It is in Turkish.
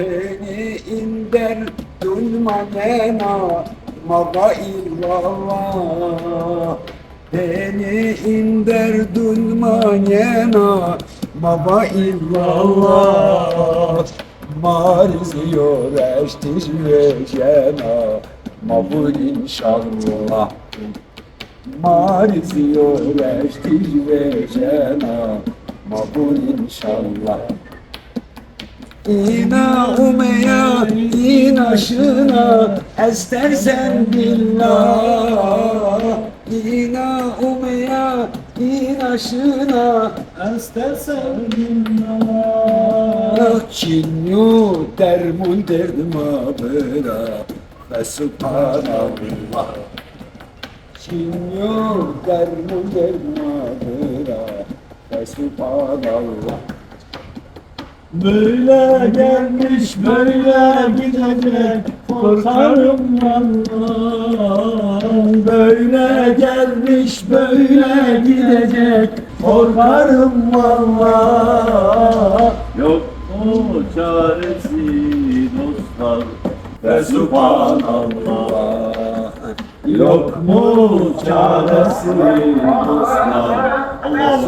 beni inder dulmanena mava illallah. Beni inder dulmanena mava illallah. Marziyor eştiş ve cena mabul inşallah. Marziyor eştiş ve cena mabul inşallah. İna umeya, ina şına, estersen billah. İna umeya, ina şına, estersen billah. Çinyu dermul derdma bera, ve subhanallah. Çinyu dermul derdma bera, ve subhanallah. Böyle gelmiş böyle gidecek, korkarım vallahi. Böyle gelmiş böyle gidecek, korkarım vallahi. Yok mu çaresi dostlar Ve subhanallah. Yok mu çaresi dostlar? Allah